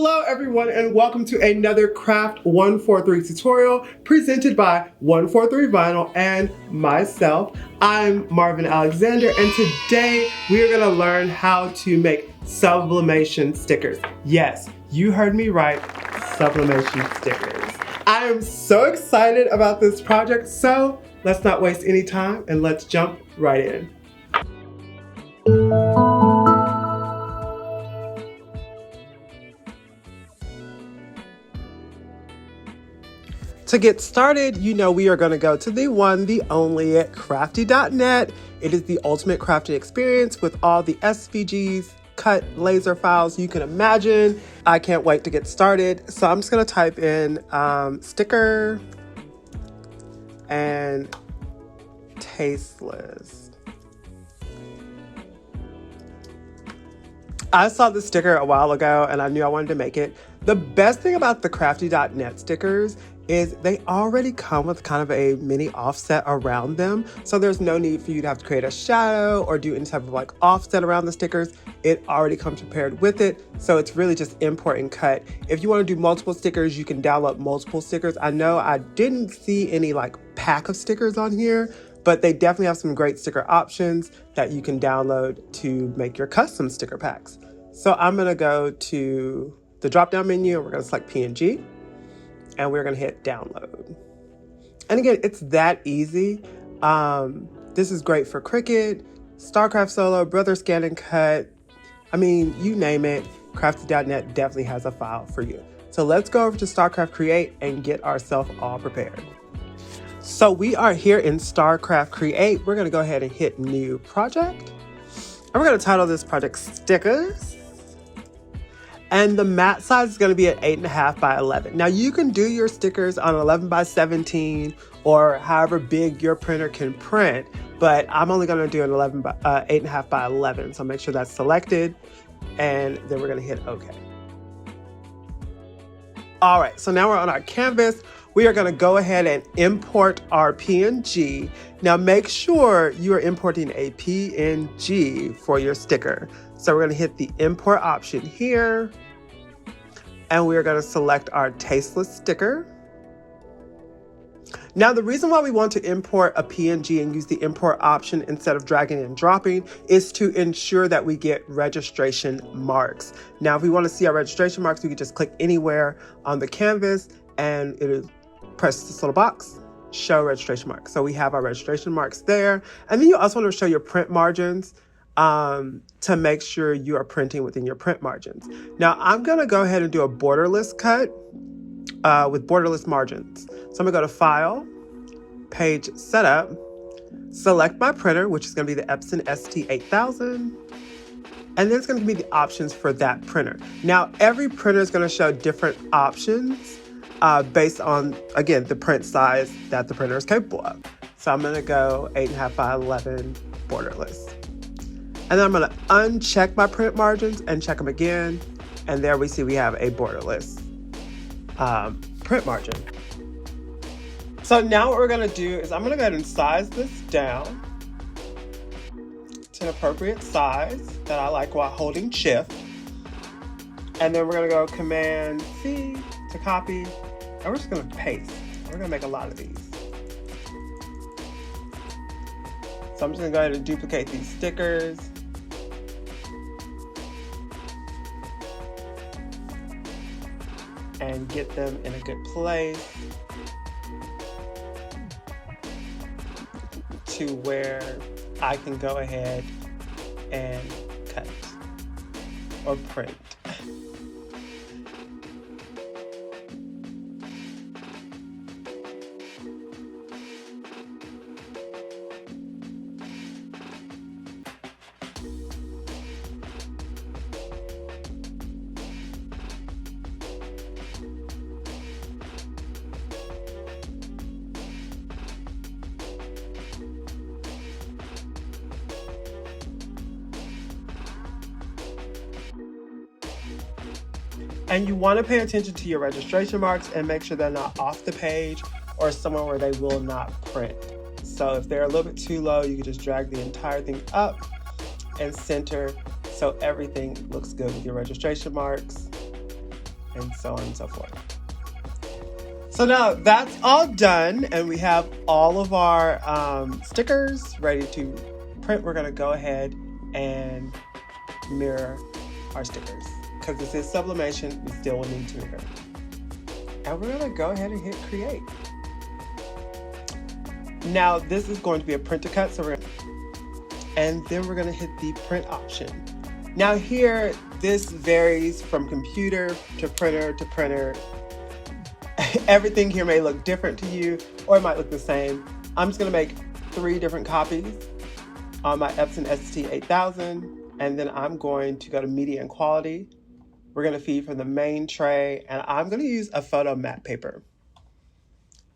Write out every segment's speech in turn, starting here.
Hello everyone and welcome to another Craft 143 tutorial presented by 143 Vinyl and myself. I'm Marvin Alexander and today we are going to learn how to make sublimation stickers. Yes, you heard me right, sublimation stickers. I am so excited about this project, so let's not waste any time and let's jump right in. To get started, we are going to go to the one, the only at crafty.net. It is the ultimate crafting experience with all the SVGs, cut laser files you can imagine. I can't wait to get started. So I'm just going to type in sticker and tasteless. I saw this sticker a while ago and I knew I wanted to make it. The best thing about the crafty.net stickers is they already come with kind of a mini offset around them. So there's no need for you to have to create a shadow or do any type of like offset around the stickers. It already comes prepared with it. So it's really just import and cut. If you want to do multiple stickers, you can download multiple stickers. I know I didn't see any like pack of stickers on here, but they definitely have some great sticker options that you can download to make your custom sticker packs. So I'm gonna go to the drop-down menu and we're gonna select PNG. And we're gonna hit download. And again, it's that easy. This is great for Cricut, StarCraft Solo, Brother Scan and Cut. I mean, you name it, crafty.net definitely has a file for you. So let's go over to StarCraft Create and get ourselves all prepared. So we are here in StarCraft Create. We're gonna go ahead and hit new project. And we're gonna title this project Stickers. And the mat size is going to be at 8.5 by 11. Now you can do your stickers on 11 by 17 or however big your printer can print, but I'm only going to do an 8.5 by 11. So make sure that's selected and then we're going to hit OK. All right, so now we're on our canvas. We are going to go ahead and import our PNG. Now make sure you are importing a PNG for your sticker. So we're going to hit the import option here and we're going to select our tasteless sticker. Now the reason why we want to import a PNG and use the import option instead of dragging and dropping is to ensure that we get registration marks. Now if we want to see our registration marks, we can just click anywhere on the canvas and it'll press this little box, show registration marks. So we have our registration marks there. And then you also want to show your print margins to make sure you are printing within your print margins. Now I'm going to go ahead and do a borderless cut with borderless margins. So I'm going to go to File, Page Setup, select my printer, which is going to be the Epson ST8000, and then it's going to give me the options for that printer. Now every printer is going to show different options based on, again, the print size that the printer is capable of. So I'm going to go 8.5 by 11 borderless. And then I'm going to uncheck my print margins and check them again. And there we see we have a borderless print margin. So now what we're going to do is I'm going to go ahead and size this down to an appropriate size that I like while holding Shift. And then we're going to go Command C to copy. And we're just going to paste. We're going to make a lot of these. So I'm just going to go ahead and duplicate these stickers. And get them in a good place to where I can go ahead and cut or print. And you want to pay attention to your registration marks and make sure they're not off the page or somewhere where they will not print. So if they're a little bit too low, you can just drag the entire thing up and center so everything looks good with your registration marks. and so on and so forth. So now that's all done, and we have all of our stickers ready to print. We're gonna go ahead and mirror our stickers. Because this is sublimation, we still will need to mirror. And we're gonna go ahead and hit create. Now this is going to be a print to cut, and then we're gonna hit the print option. Now here, this varies from computer to printer to printer. Everything here may look different to you, or it might look the same. I'm just gonna make 3 different copies on my Epson ST8000, and then I'm going to go to media and quality. We're gonna feed from the main tray, and I'm gonna use a photo matte paper.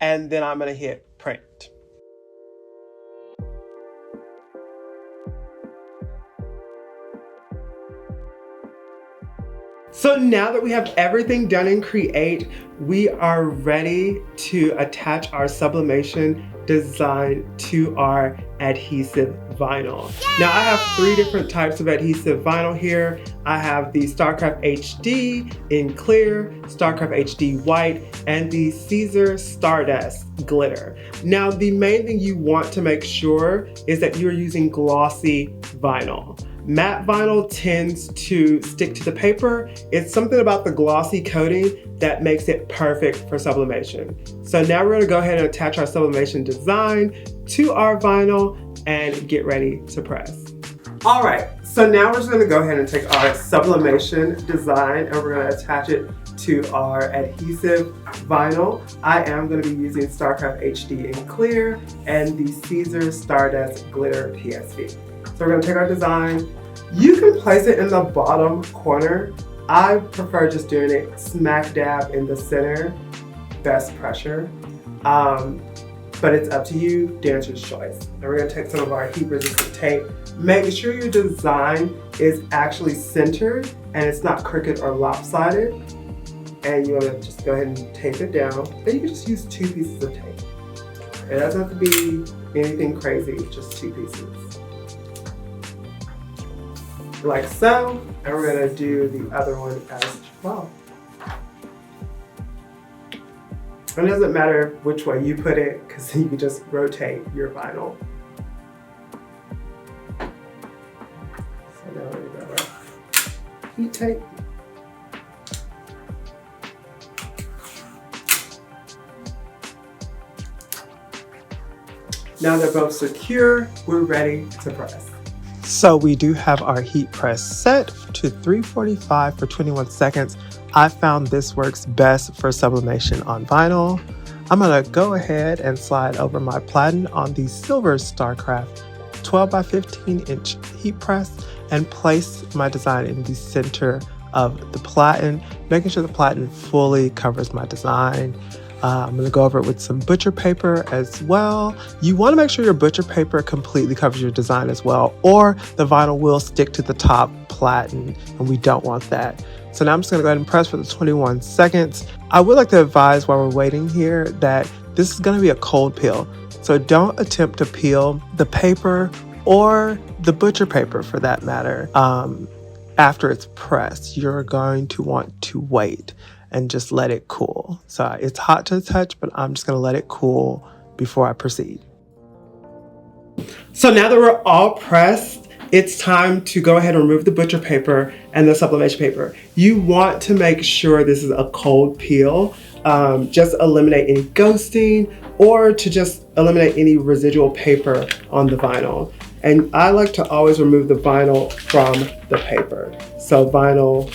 And then I'm gonna hit print. So now that we have everything done in Create, we are ready to attach our sublimation design to our adhesive vinyl. Yay! Now I have 3 different types of adhesive vinyl here. I have the StarCraft HD in clear, StarCraft HD white, and the Caesar Stardust glitter. Now the main thing you want to make sure is that you're using glossy vinyl. Matte vinyl tends to stick to the paper. It's something about the glossy coating that makes it perfect for sublimation. So now we're gonna go ahead and attach our sublimation design to our vinyl and get ready to press. All right, so now we're just gonna go ahead and take our sublimation design and we're gonna attach it to our adhesive vinyl. I am gonna be using StarCraft HD in clear and the Caesar Stardust glitter PSV. So we're gonna take our design. You can place it in the bottom corner. I prefer just doing it smack dab in the center, best pressure. But it's up to you, dancer's choice. Now we're gonna take some of our heat resistant tape. Make sure your design is actually centered and it's not crooked or lopsided. And you wanna just go ahead and tape it down. Then you can just use 2 pieces of tape. It doesn't have to be anything crazy, just 2 pieces. Like so, and we're gonna do the other one as well. And it doesn't matter which way you put it, because you can just rotate your vinyl. So now we're gonna go heat tape. Now they're both secure, we're ready to press. So we do have our heat press set to 345 for 21 seconds. I found this works best for sublimation on vinyl. I'm gonna go ahead and slide over my platen on the silver StarCraft 12 by 15 inch heat press and place my design in the center of the platen, making sure the platen fully covers my design. I'm gonna go over it with some butcher paper as well. You wanna make sure your butcher paper completely covers your design as well, or the vinyl will stick to the top platen, and we don't want that. So now I'm just gonna go ahead and press for the 21 seconds. I would like to advise while we're waiting here that this is gonna be a cold peel. So don't attempt to peel the paper or the butcher paper for that matter. After it's pressed, you're going to want to wait and just let it cool. So it's hot to the touch, but I'm just gonna let it cool before I proceed. So now that we're all pressed, it's time to go ahead and remove the butcher paper and the sublimation paper. You want to make sure this is a cold peel. Just eliminate any ghosting or to just eliminate any residual paper on the vinyl. And I like to always remove the vinyl from the paper. So vinyl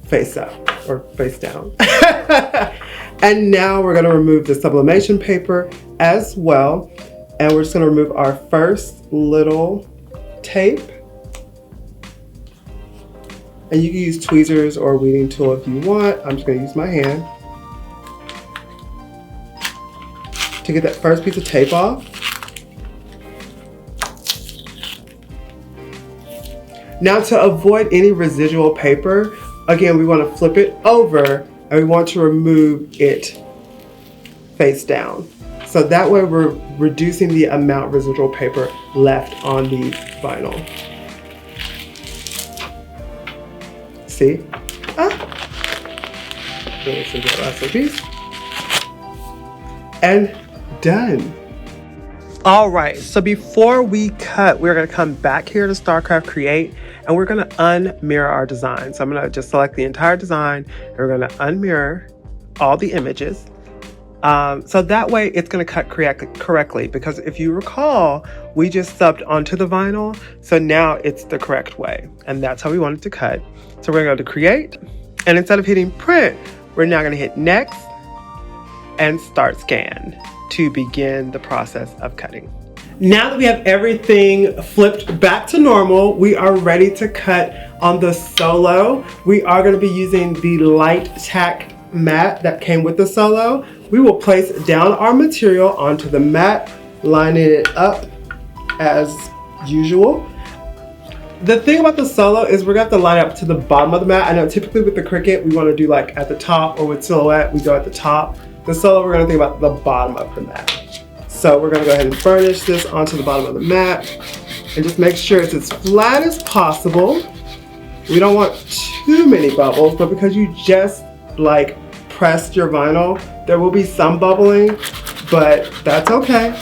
face up or face down. And now we're gonna remove the sublimation paper as well. And we're just gonna remove our first little tape. And you can use tweezers or a weeding tool if you want. I'm just gonna use my hand to get that first piece of tape off. Now to avoid any residual paper, again, we want to flip it over and we want to remove it face down. So that way we're reducing the amount of residual paper left on the vinyl. See? This is the last piece. And done. All right, so before we cut, we're gonna come back here to StarCraft Create and we're gonna unmirror our design. So I'm gonna just select the entire design and we're gonna unmirror all the images. So that way it's gonna cut correctly, because if you recall, we just subbed onto the vinyl. So now it's the correct way, and that's how we want it to cut. So we're gonna go to Create, and instead of hitting print, we're now gonna hit next and start scan to begin the process of cutting. Now that we have everything flipped back to normal, we are ready to cut on the Solo. We are going to be using the light tack mat that came with the Solo. We will place down our material onto the mat, lining it up as usual. The thing about the Solo is we're going to have to line up to the bottom of the mat. I know typically with the Cricut, we want to do like at the top, or with Silhouette, we go at the top. The Solo, we're going to think about the bottom of the mat. So we're going to go ahead and burnish this onto the bottom of the mat and just make sure it's as flat as possible. We don't want too many bubbles, but because you just like pressed your vinyl, there will be some bubbling, but that's okay.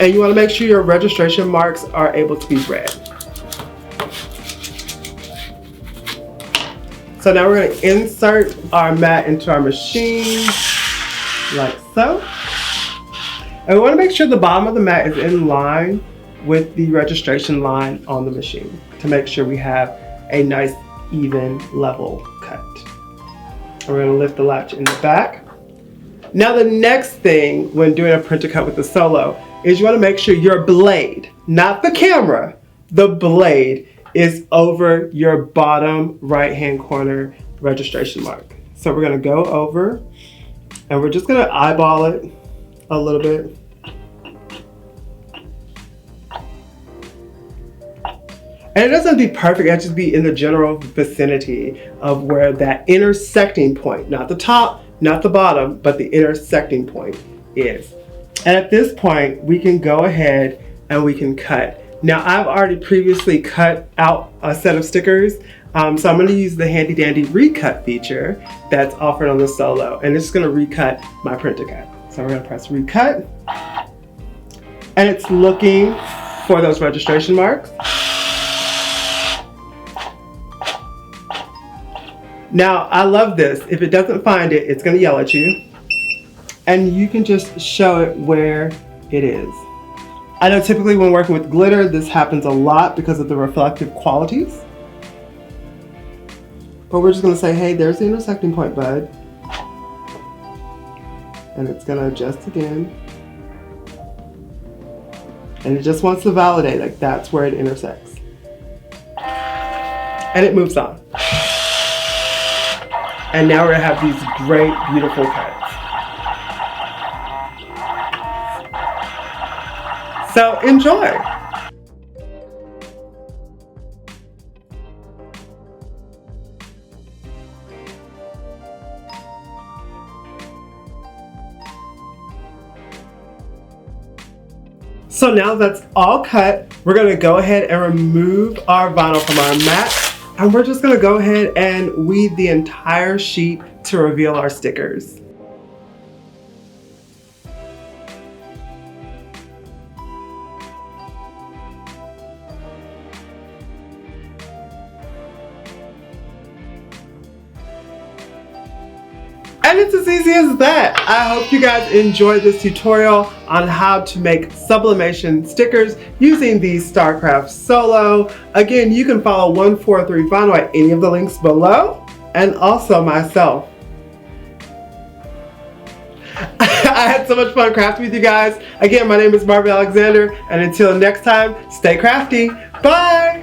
And you want to make sure your registration marks are able to be read. So now we're going to insert our mat into our machine, like so. And we want to make sure the bottom of the mat is in line with the registration line on the machine to make sure we have a nice, even, level cut. And we're going to lift the latch in the back. Now the next thing when doing a printer cut with the Solo is you want to make sure your blade, not the camera, the blade is over your bottom right-hand corner registration mark. So we're gonna go over and we're just gonna eyeball it a little bit. And it doesn't have to be perfect, it has to be in the general vicinity of where that intersecting point, not the top, not the bottom, but the intersecting point is. And at this point, we can go ahead and we can cut. Now I've already previously cut out a set of stickers, so I'm going to use the handy dandy recut feature that's offered on the Solo, and it's going to recut my printer cut. So we're going to press recut, and it's looking for those registration marks. Now I love this. If it doesn't find it, it's going to yell at you, and you can just show it where it is. I know typically when working with glitter, this happens a lot because of the reflective qualities. But we're just gonna say, hey, there's the intersecting point, bud. And it's gonna adjust again. And it just wants to validate, like that's where it intersects. And it moves on. And now we're gonna have these great, beautiful cuts. So enjoy. So now that's all cut, we're gonna go ahead and remove our vinyl from our mat, and we're just gonna go ahead and weed the entire sheet to reveal our stickers. And it's as easy as that. I hope you guys enjoyed this tutorial on how to make sublimation stickers using the StarCraft Solo. Again, you can follow 143 Vinyl at any of the links below, and also myself. I had so much fun crafting with you guys. Again, my name is Marvin Alexander, and until next time, stay crafty. Bye!